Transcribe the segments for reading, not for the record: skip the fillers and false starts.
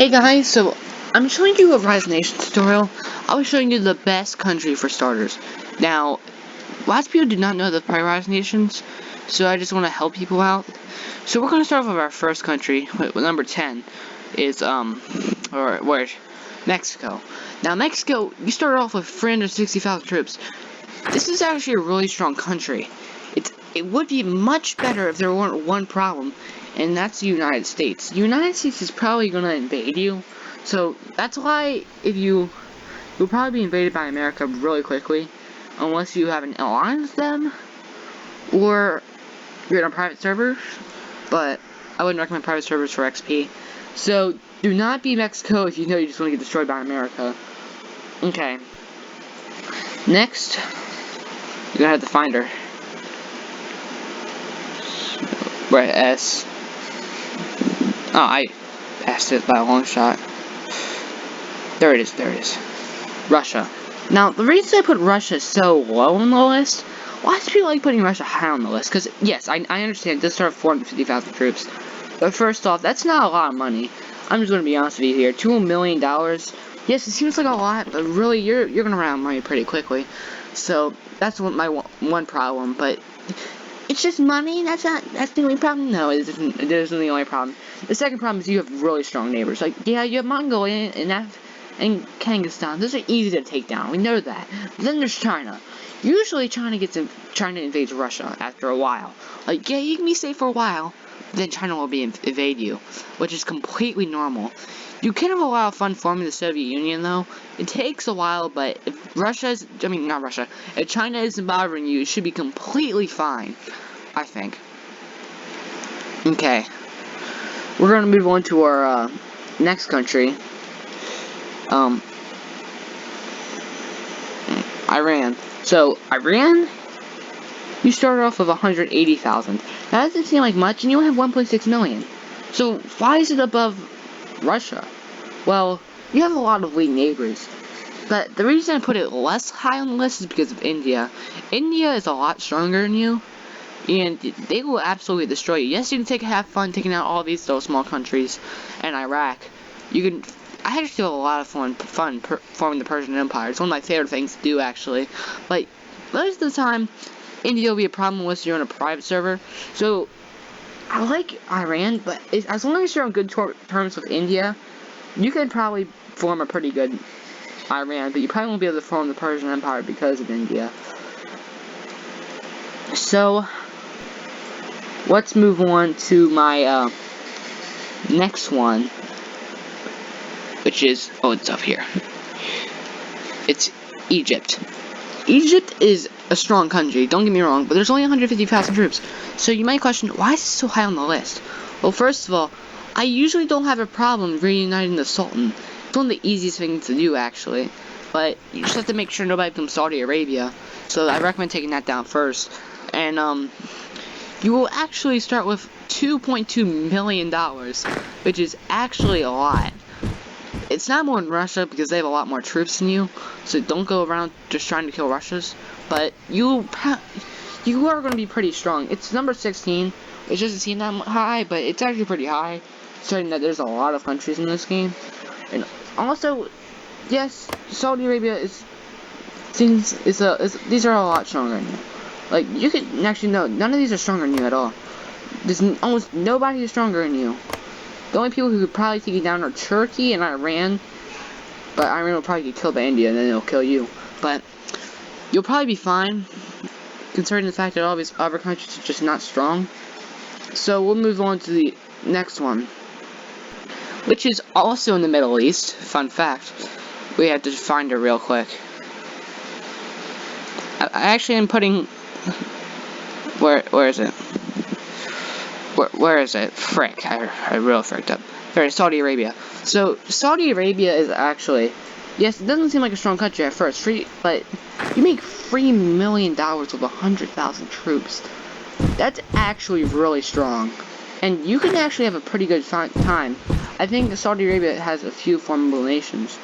Hey guys, so I'm showing you a Rise Nation tutorial. I'll be showing you the best country for starters. Now, lots of people do not know the Rise Nations, so I just want to help people out. So we're going to start off with our first country, with number 10, is, Mexico. Now, Mexico, you started off with 360,000 troops. This is actually a really strong country. It would be much better if there weren't one problem, and that's the United States. The United States is probably going to invade you, so that's why you'll probably be invaded by America really quickly, unless you have an alliance with them, or you're in a private server, but I wouldn't recommend private servers for XP. So, do not be Mexico if you know you just want to get destroyed by America. Okay. Next, you're gonna have to find her. Right, S. Oh, I passed it by a long shot. There it is. Russia. Now, the reason I put Russia so low on the list, lots of people like putting Russia high on the list, because, yes, I understand this start 450,000 troops, but first off, that's not a lot of money. I'm just going to be honest with you here. $2 million, yes, it seems like a lot, but really, you're going to run out of money pretty quickly. So, that's my one problem, but it's just money? That's the only problem? No, it isn't the only problem. The second problem is you have really strong neighbors. Like, yeah, you have Mongolia and Kangistan. Those are easy to take down. We know that. But then there's China. Usually China invades Russia after a while. Like, yeah, you can be safe for a while, then China will invade you, which is completely normal. You can have a lot of fun forming the Soviet Union, though. It takes a while, but if if China isn't bothering you, it should be completely fine, I think. Okay. We're gonna move on to our, next country. Iran. So, Iran, you started off with 180,000. That doesn't seem like much, and you only have 1.6 million. So, why is it above Russia? Well, you have a lot of weak neighbors. But the reason I put it less high on the list is because of India. India is a lot stronger than you, and they will absolutely destroy you. Yes, you can have fun taking out all these little small countries, and Iraq. I actually have a lot of fun forming the Persian Empire. It's one of my favorite things to do, actually. Like, most of the time, India will be a problem unless you're on a private server. So, I like Iran, but as long as you're on good terms with India, you can probably form a pretty good Iran, but you probably won't be able to form the Persian Empire because of India. So, let's move on to my next one, which is, it's up here. It's Egypt. Egypt is a strong country, don't get me wrong, but there's only 150,000 troops. So you might question, why is it so high on the list? Well, first of all, I usually don't have a problem reuniting the Sultan. It's one of the easiest things to do, actually. But you just have to make sure nobody becomes Saudi Arabia. So I recommend taking that down first. And, you will actually start with $2.2 million, which is actually a lot. It's not more than Russia because they have a lot more troops than you, so don't go around just trying to kill Russia's. But you are going to be pretty strong. It's number 16. It doesn't seem that high, but it's actually pretty high, considering that there's a lot of countries in this game. And also, yes, Saudi Arabia these are a lot stronger than you. Like, you can actually know none of these are stronger than you at all. There's almost nobody who's stronger than you. The only people who could probably take you down are Turkey and Iran, but Iran will probably get killed by India and then it'll kill you. But you'll probably be fine, considering the fact that all these other countries are just not strong. So we'll move on to the next one, which is also in the Middle East. Fun fact. We have to find her real quick. I actually am putting... Where is it? Where is it? Frick, I real fricked up. There is Saudi Arabia. So, Saudi Arabia is actually, yes, it doesn't seem like a strong country at first, but you make $3 million with 100,000 troops. That's actually really strong. And you can actually have a pretty good time. I think Saudi Arabia has a few formidable nations.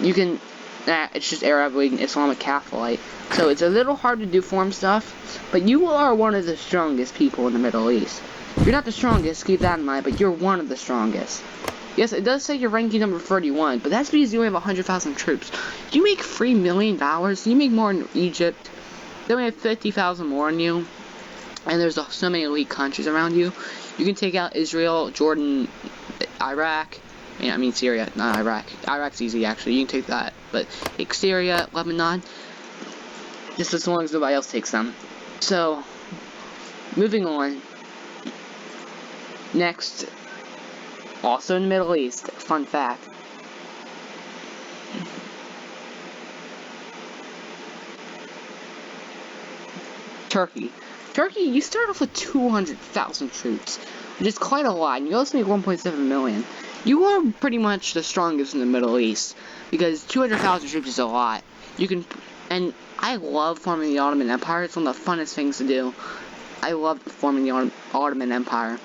It's just Arab League and Islamic Caliphate. So it's a little hard to do form stuff, but you are one of the strongest people in the Middle East. You're not the strongest, keep that in mind, but you're one of the strongest. Yes, it does say you're ranking number 31, but that's because you only have 100,000 troops. You make $3 million. You make more in Egypt. They only have 50,000 more in you. And there's so many elite countries around you. You can take out Israel, Jordan, Iraq. I mean Syria, not Iraq. Iraq's easy, actually. You can take that. But take Syria, Lebanon. Just as long as nobody else takes them. So, moving on. Next, also in the Middle East, fun fact. Turkey. Turkey, you start off with 200,000 troops, which is quite a lot, and you also make 1.7 million. You are pretty much the strongest in the Middle East, because 200,000 troops is a lot. And I love forming the Ottoman Empire. It's one of the funnest things to do. I love forming the Ottoman Empire.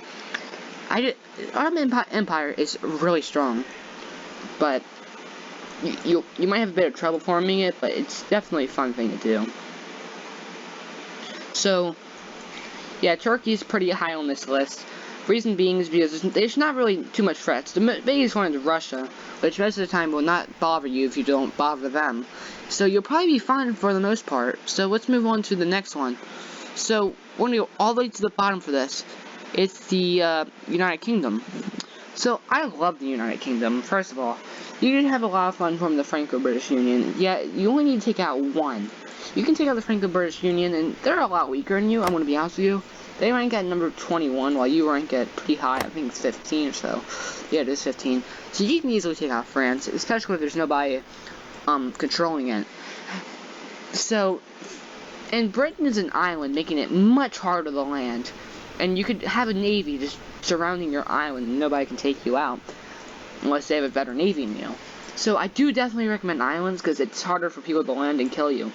Ottoman Empire is really strong, but you might have a bit of trouble forming it, but it's definitely a fun thing to do. So, yeah, Turkey is pretty high on this list. Reason being is because there's not really too much threats. The biggest one is Russia, which most of the time will not bother you if you don't bother them. So you'll probably be fine for the most part. So let's move on to the next one. So we're going to go all the way to the bottom for this. It's the United Kingdom. So I love the United Kingdom. First of all, you can have a lot of fun forming the Franco-British Union. Yeah, you only need to take out one. You can take out the Franco-British Union, and they're a lot weaker than you, I'm going to be honest with you. They rank at number 21, while you rank at pretty high, I think it's 15 or so. Yeah, it is 15. So you can easily take out France, especially if there's nobody controlling it. So, and Britain is an island, making it much harder to land. And you could have a navy just surrounding your island, and nobody can take you out. Unless they have a better navy than you. So I do definitely recommend islands, because it's harder for people to land and kill you.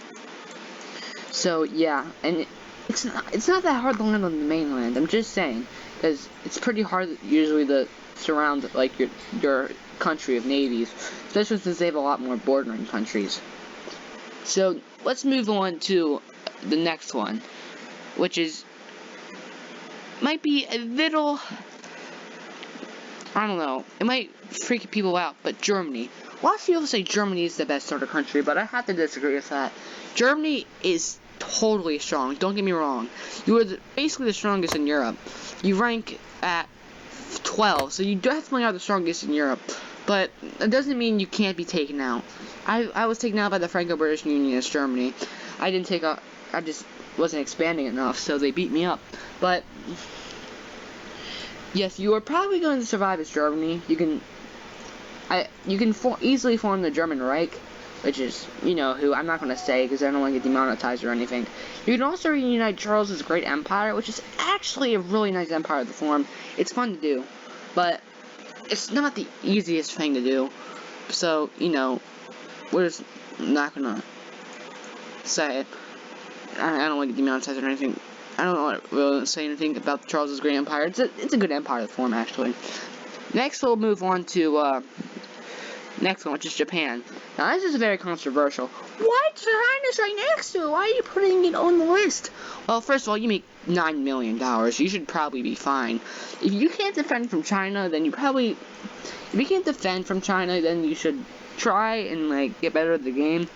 So yeah, and it's not that hard to land on the mainland. I'm just saying, because it's pretty hard usually to surround like your country of navies, especially since they have a lot more bordering countries. So let's move on to the next one, which might be a little, I don't know, it might freak people out, but Germany. A lot of people say Germany is the best sort of country, but I have to disagree with that. Germany is totally strong, don't get me wrong. You are basically the strongest in Europe. You rank at 12, so you definitely are the strongest in Europe. But it doesn't mean you can't be taken out. I was taken out by the Franco-British Union as Germany. I just wasn't expanding enough, so they beat me up. But yes, you are probably going to survive as Germany. You can easily form the German Reich, which is, who I'm not going to say because I don't want to get demonetized or anything. You can also reunite Charles' great empire, which is actually a really nice empire to form. It's fun to do, but it's not the easiest thing to do. So, we're just not going to say it. I don't want to get demonetized or anything. I don't want to really say anything about Charles' great empire. It's a good empire to form, actually. Next, we'll move on to next one, which is Japan. Now, this is very controversial. What? China's right next to it. Why are you putting it on the list? Well, first of all, you make $9 million. You should probably be fine. If you can't defend from China, then if you can't defend from China, then you should try and, get better at the game.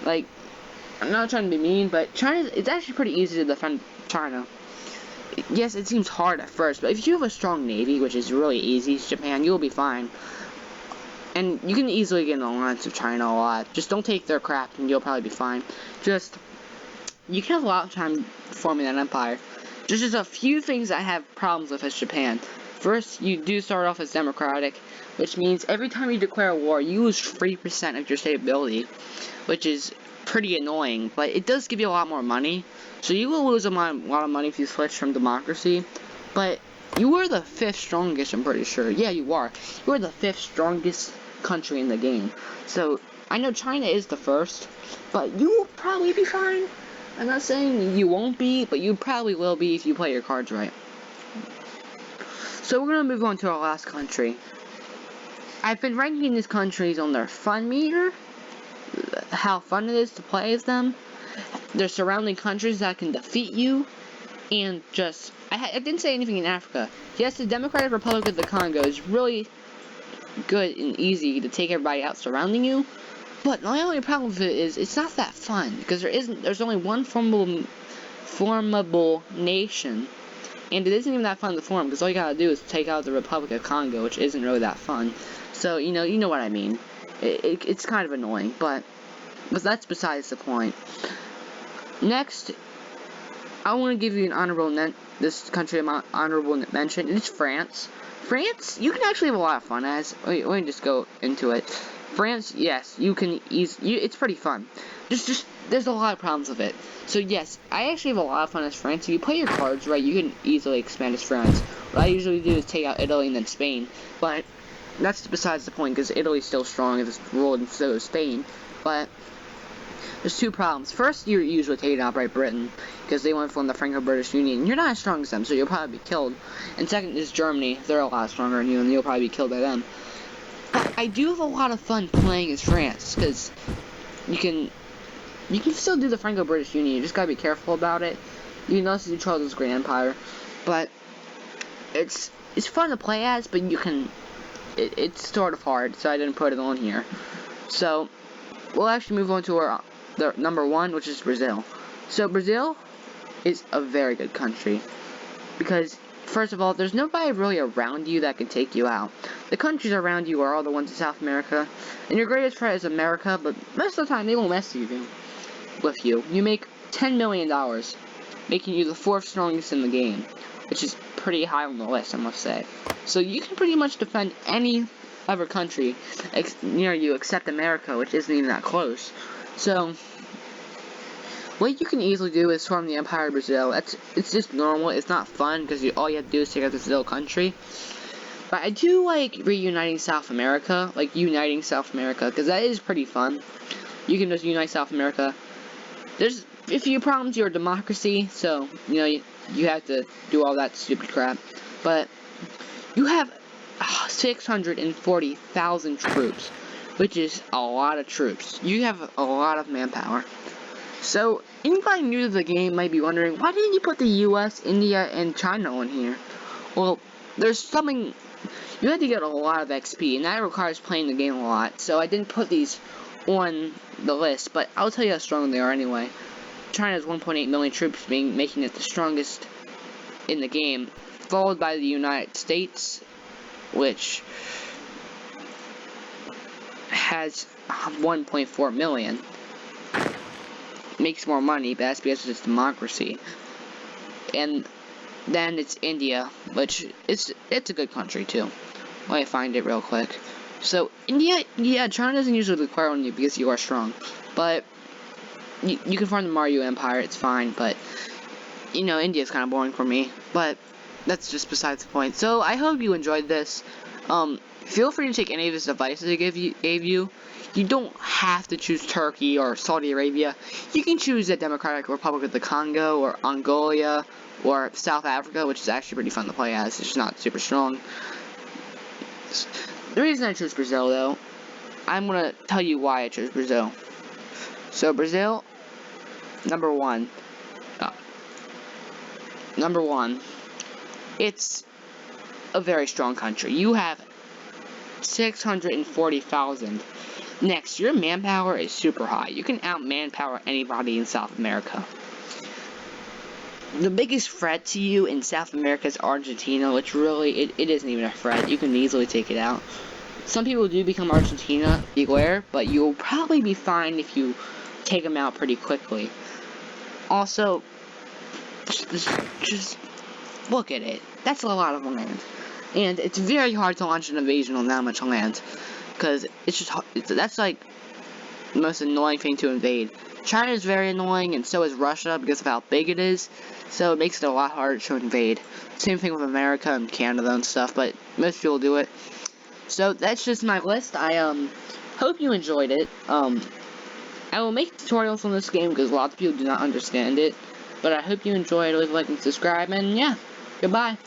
I'm not trying to be mean, but it's actually pretty easy to defend China. Yes, it seems hard at first, but if you have a strong navy, which is really easy, Japan, you'll be fine. And you can easily get in the alliance with China a lot. Just don't take their crap, and you'll probably be fine. You can have a lot of time forming that empire. There's just a few things I have problems with as Japan. First, you do start off as democratic, which means every time you declare a war, you lose 3% of your state ability, which is pretty annoying, but it does give you a lot more money. So you will lose a lot of money if you switch from democracy, but you are the 5th strongest, I'm pretty sure. Yeah, you are. You are the 5th strongest country in the game. So, I know China is the 1st, but you will probably be fine. I'm not saying you won't be, but you probably will be if you play your cards right. So we're going to move on to our last country. I've been ranking these countries on their fun meter, how fun it is to play as them, their surrounding countries that can defeat you, and I didn't say anything in Africa. Yes, the Democratic Republic of the Congo is really good and easy to take everybody out surrounding you. But my only problem with it is it's not that fun because there's only one formable nation, and it isn't even that fun to form because all you gotta do is take out the Republic of Congo, which isn't really that fun. So you know what I mean. It's kind of annoying, but that's besides the point. Next, I want to give you an this country honorable mention. It's France. France, you can actually have a lot of fun as. Let me just go into it. France, yes, you can it's pretty fun. There's a lot of problems with it. So yes, I actually have a lot of fun as France. If you play your cards right, you can easily expand as France. What I usually do is take out Italy and then Spain, but that's besides the point because Italy's still strong as it's ruled, and so is Spain. But there's two problems. First, you're usually taking out by Britain because they went from the Franco-British Union. You're not as strong as them, so you'll probably be killed. And second is Germany. They're a lot stronger than you, and you'll probably be killed by them. But I do have a lot of fun playing as France because you can still do the Franco-British Union. You just gotta be careful about it. You can also do Charles' Great Empire, but it's fun to play as, but you can. It's sort of hard, so I didn't put it on here. So we'll actually move on to the number one, which is Brazil. So Brazil is a very good country because, first of all, there's nobody really around you that can take you out. The countries around you are all the ones in South America, and your greatest threat is America, but most of the time they won't mess with you. You make $10 million, making you the 4th strongest in the game, which is pretty high on the list, I must say. So you can pretty much defend any other country near you except America, which isn't even that close. So what you can easily do is form the Empire of Brazil. It's just normal. It's not fun because all you have to do is take out this little country. But I do like uniting South America, because that is pretty fun. You can just unite South America. There's a few problems. You're a democracy, so you have to do all that stupid crap. But you have 640,000 troops, which is a lot of troops. You have a lot of manpower. So anybody new to the game might be wondering, why didn't you put the US, India, and China on here? Well, there's something. You had to get a lot of XP, and that requires playing the game a lot. So I didn't put these on the list, but I'll tell you how strong they are anyway. China has 1.8 million troops, making it the strongest in the game, followed by the United States, which has 1.4 million. Makes more money, but that's because it's democracy. And then it's India, which it's a good country too. Let me find it real quick. So India, yeah, China doesn't usually require on you because you are strong, but you can form the Mario Empire. It's fine, but India's kind of boring for me. But that's just besides the point. So I hope you enjoyed this. Feel free to take any of his advice that he gave you. You don't have to choose Turkey or Saudi Arabia. You can choose the Democratic Republic of the Congo or Angola or South Africa, which is actually pretty fun to play as. It's just not super strong. The reason I chose Brazil, though, I'm going to tell you why I chose Brazil. So Brazil, number one, it's a very strong country. You have 640,000. Next, your manpower is super high. You can out-manpower anybody in South America. The biggest threat to you in South America is Argentina, which really, it isn't even a threat. You can easily take it out. Some people do become Argentina, beware, but you'll probably be fine if you take them out pretty quickly. Also, just look at it. That's a lot of land. And it's very hard to launch an invasion on that much land. Because that's like the most annoying thing to invade. China is very annoying, and so is Russia because of how big it is. So it makes it a lot harder to invade. Same thing with America and Canada and stuff, but most people do it. So that's just my list. I hope you enjoyed it. I will make tutorials on this game because lots of people do not understand it. But I hope you enjoyed. Leave a like and subscribe, and yeah, goodbye.